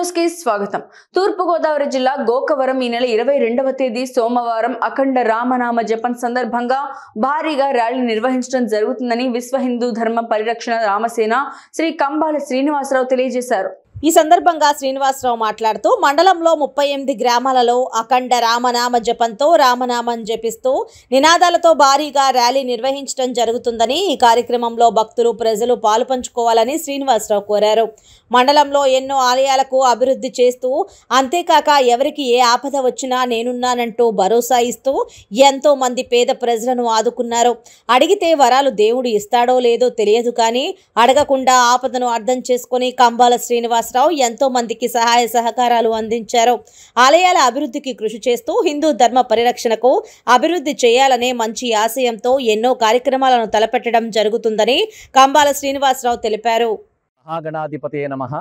News కి స్వాగతం. తూర్పు గోదావరి జిల్లా గోకవరం ఈ నెల 22వ తేదీ సోమవారం అఖండ రామనామ జపం సందర్భంగా భారీగా ర్యాలీ నిర్వహించడం జరుగుతుందని విశ్వ హిందూ ధర్మ పరిరక్షణ రామసేన శ్రీ కంబాల శ్రీనివాసరావు తెలియజేశారు. ఈ సందర్భంగా శ్రీనివాసరావు మాట్లాడుతూ మండలంలో 38 గ్రామాలలో అఖండ రామనామ జపంతో రామనామం జపిస్తూ నినాదాలతో భారీగా ర్యాలీ నిర్వహించడం జరుగుతుందని ఈ కార్యక్రమంలో భక్తులు ప్రజలు పాలుపంచుకోవాలని శ్రీనివాసరావు కోరారు. మండలంలో ఎన్నో ఆలయాలకు అభివృద్ధి చేస్తూ అంతేకాక ఎవరికి ఏ ఆపద వచ్చినా నేనున్నానంటూ భరోసా ఇస్తూ ఎంతో మంది పేద ప్రజలను ఆదుకున్నారు. అడిగితే వరాలు దేవుడు ఇస్తాడో లేదో తెలియదు కానీ అడగకుండా ఆపదను అర్థం చేసుకుని కంబాల శ్రీనివాసరావు ఎంతో మందికి సహాయ సహకారాలు అందించారు. ఆలయాల అభివృద్ధికి కృషి చేస్తూ హిందూ ధర్మ పరిరక్షణకు అభివృద్ధి చేయాలనే మంచి ఆశయంతో ఎన్నో కార్యక్రమాలను తలపెట్టడం జరుగుతుందని కంబాల శ్రీనివాసరావు తెలిపారు. మహాగణాధిపతయే నమః.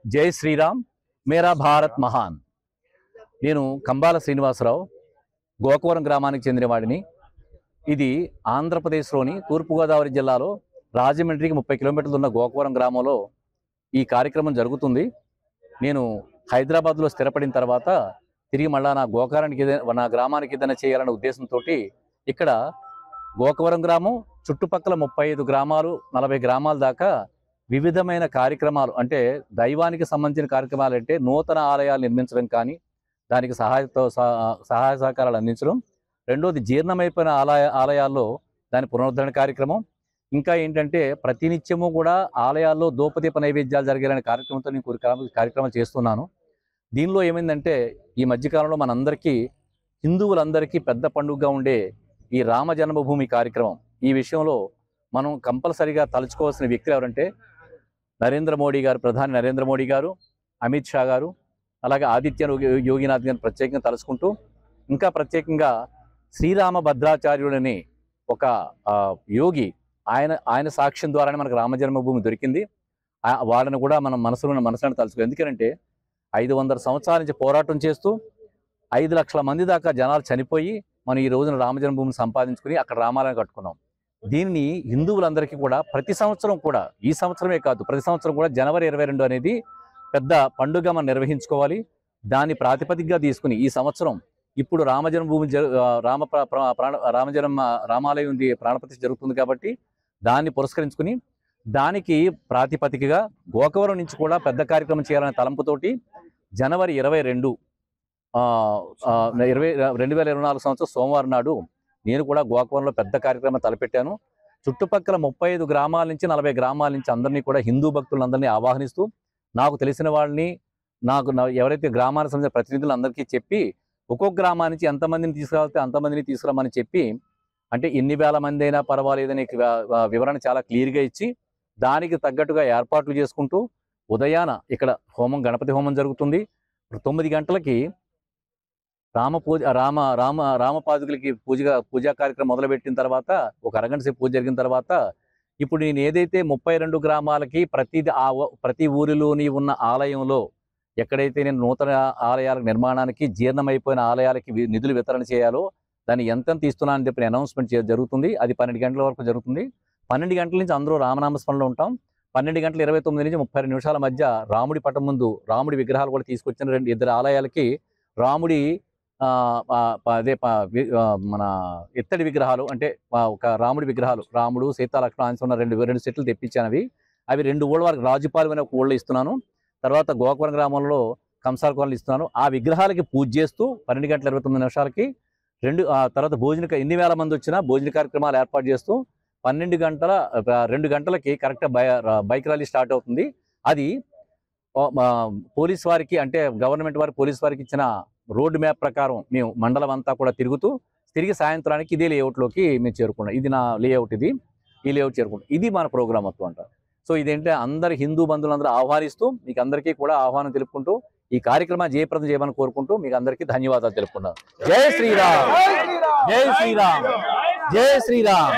జై శ్రీరామ్, మేరా భారత్ మహాన్. నేను కంబాల శ్రీనివాసరావు, గోకవరం గ్రామానికి చెందినవాడిని. ఇది ఆంధ్రప్రదేశ్లోని తూర్పుగోదావరి జిల్లాలో రాజమండ్రికి 30 కిలోమీటర్లు ఉన్న గోకవరం గ్రామంలో ఈ కార్యక్రమం జరుగుతుంది. నేను హైదరాబాద్లో స్థిరపడిన తర్వాత తిరిగి మళ్ళా నా గ్రామానికి ఏదైనా చేయాలనే ఉద్దేశంతో ఇక్కడ గోకవరం గ్రామం చుట్టుపక్కల 35 గ్రామాలు 40 గ్రామాల దాకా వివిధమైన కార్యక్రమాలు, అంటే దైవానికి సంబంధించిన కార్యక్రమాలు, అంటే నూతన ఆలయాలు నిర్మించడం కానీ దానికి సహాయ సహకారాలు అందించడం. రెండోది జీర్ణమైపోయిన ఆలయాల్లో దాని పునరుద్ధరణ కార్యక్రమం. ఇంకా ఏంటంటే ప్రతినిత్యము కూడా ఆలయాల్లో ధూపదీప నైవేద్యాలు జరిగేలాంటి కార్యక్రమంతో నేను కార్యక్రమాలు చేస్తున్నాను. దీనిలో ఏమైందంటే ఈ మధ్యకాలంలో మనందరికీ హిందువులందరికీ పెద్ద పండుగగా ఉండే ఈ రామ జన్మభూమి కార్యక్రమం, ఈ విషయంలో మనం కంపల్సరీగా తలుచుకోవాల్సిన వ్యక్తులు ఎవరంటే నరేంద్ర మోడీ గారు, ప్రధాని నరేంద్ర మోడీ గారు, అమిత్ షా గారు, అలాగే ఆదిత్య యోగినాథ్ గారిని ప్రత్యేకంగా తలుచుకుంటూ, ఇంకా ప్రత్యేకంగా శ్రీరామ భద్రాచార్యుడని ఒక యోగి, ఆయన సాక్ష్యం ద్వారానే మనకు రామ జన్మభూమి దొరికింది. వాళ్ళని కూడా మనం మనసులో తలుచుకో. ఎందుకంటే 500 సంవత్సరాల నుంచి పోరాటం చేస్తూ 5 లక్షల మంది దాకా జనాలు చనిపోయి మనం ఈ రోజున రామ జన్మభూమిని సంపాదించుకుని అక్కడ రామాలయం కట్టుకున్నాం. దీన్ని హిందువులందరికీ కూడా ప్రతి సంవత్సరం కూడా, ఈ సంవత్సరమే కాదు ప్రతి సంవత్సరం కూడా జనవరి 22 అనేది పెద్ద పండుగ మనం నిర్వహించుకోవాలి. దాన్ని ప్రాతిపదికగా తీసుకుని ఈ సంవత్సరం ఇప్పుడు రామ జన్మభూమి రామాలయం ప్రాణప్రతిష్ఠ జరుగుతుంది కాబట్టి దాన్ని పురస్కరించుకుని దానికి ప్రాతిపదికగా గోకవరం నుంచి కూడా పెద్ద కార్యక్రమం చేయాలనే తలంపుతోటి జనవరి 22 2024 సంవత్సరం సోమవారం నాడు నేను కూడా గోకవరంలో పెద్ద కార్యక్రమం తలపెట్టాను. చుట్టుపక్కల 35 గ్రామాల నుంచి 40 గ్రామాల నుంచి అందరినీ కూడా హిందూ భక్తులందరినీ ఆహ్వానిస్తూ నాకు తెలిసిన వాళ్ళని ఎవరైతే గ్రామానికి సంబంధించిన ప్రతినిధులు అందరికీ చెప్పి ఒక్కొక్క గ్రామానికి ఎంతమందిని తీసుకురావాలంటే అంతమందిని తీసుకురామని చెప్పి, అంటే ఎన్ని వేల మంది అయినా పర్వాలేదని వివరణ చాలా క్లియర్గా ఇచ్చి దానికి తగ్గట్టుగా ఏర్పాట్లు చేసుకుంటూ ఉదయాన ఇక్కడ గణపతి హోమం జరుగుతుంది. 9 గంటలకి రామపాదుకులకి పూజా కార్యక్రమం మొదలుపెట్టిన తర్వాత ఒక అరగంట సేపు పూజ జరిగిన తర్వాత ఇప్పుడు నేను ఏదైతే 32 గ్రామాలకి ప్రతి ఊరిలోని ఉన్న ఆలయంలో ఎక్కడైతే నేను నూతన ఆలయాల నిర్మాణానికి జీర్ణమైపోయిన ఆలయాలకి నిధులు వితరణ చేయాలో దాన్ని ఎంత తీస్తున్నానని చెప్పి అనౌన్స్మెంట్ జరుగుతుంది. అది 12 గంటల వరకు జరుగుతుంది. 12 గంటల నుంచి అందరూ రామనామస్మరణలో ఉంటాం. 12 గంటల 29 నుంచి 32 నిమిషాల మధ్య రాముడి పటం ముందు రాముడి విగ్రహాలు కూడా తీసుకొచ్చిన 2 ఆలయాలకి రాముడి మన ఇత్తడి విగ్రహాలు, అంటే ఒక రాముడి విగ్రహాలు, రాముడు సీతాలక్ష్మణ ఉన్న రెండు సెట్లు తెప్పించాను. అవి 2 ఊళ్ళ వరకు రాజుపాలెం అనే ఒక ఊళ్ళో ఇస్తున్నాను. తర్వాత గోకవరం గ్రామంలో కంసాల కోనలు ఇస్తున్నాను. ఆ విగ్రహాలకి పూజ చేస్తూ 12 గంటల 29 నిమిషాలకి తర్వాత ఎన్ని వేల మంది వచ్చినా భోజన కార్యక్రమాలు ఏర్పాటు చేస్తూ 2 గంటలకి కరెక్ట్గా బైక్ ర్యాలీ స్టార్ట్ అవుతుంది. అది పోలీస్ వారికి, అంటే గవర్నమెంట్ వారి పోలీస్ వారికి ఇచ్చిన రోడ్ మ్యాప్ ప్రకారం మేము మండలం అంతా కూడా తిరిగి సాయంత్రానికి ఇదే లేఅవుట్లోకి మేము చేరుకున్నాం. ఇది నా లేఅవుట్, ఈ లేఅవుట్ చేరుకున్నాం. ఇది మన ప్రోగ్రామ్ మొత్తం అంట. సో ఇదేంటే అందరు హిందూ బంధువులందరూ ఆహ్వానిస్తూ మీకు అందరికీ కూడా ఆహ్వానం తెలుపుకుంటూ ఈ కార్యక్రమాన్ని జయప్రదం చేయమని కోరుకుంటూ మీకు అందరికీ ధన్యవాదాలు తెలుపుకున్నాను. జై శ్రీరామ్, జై శ్రీరామ్, జై శ్రీరామ్.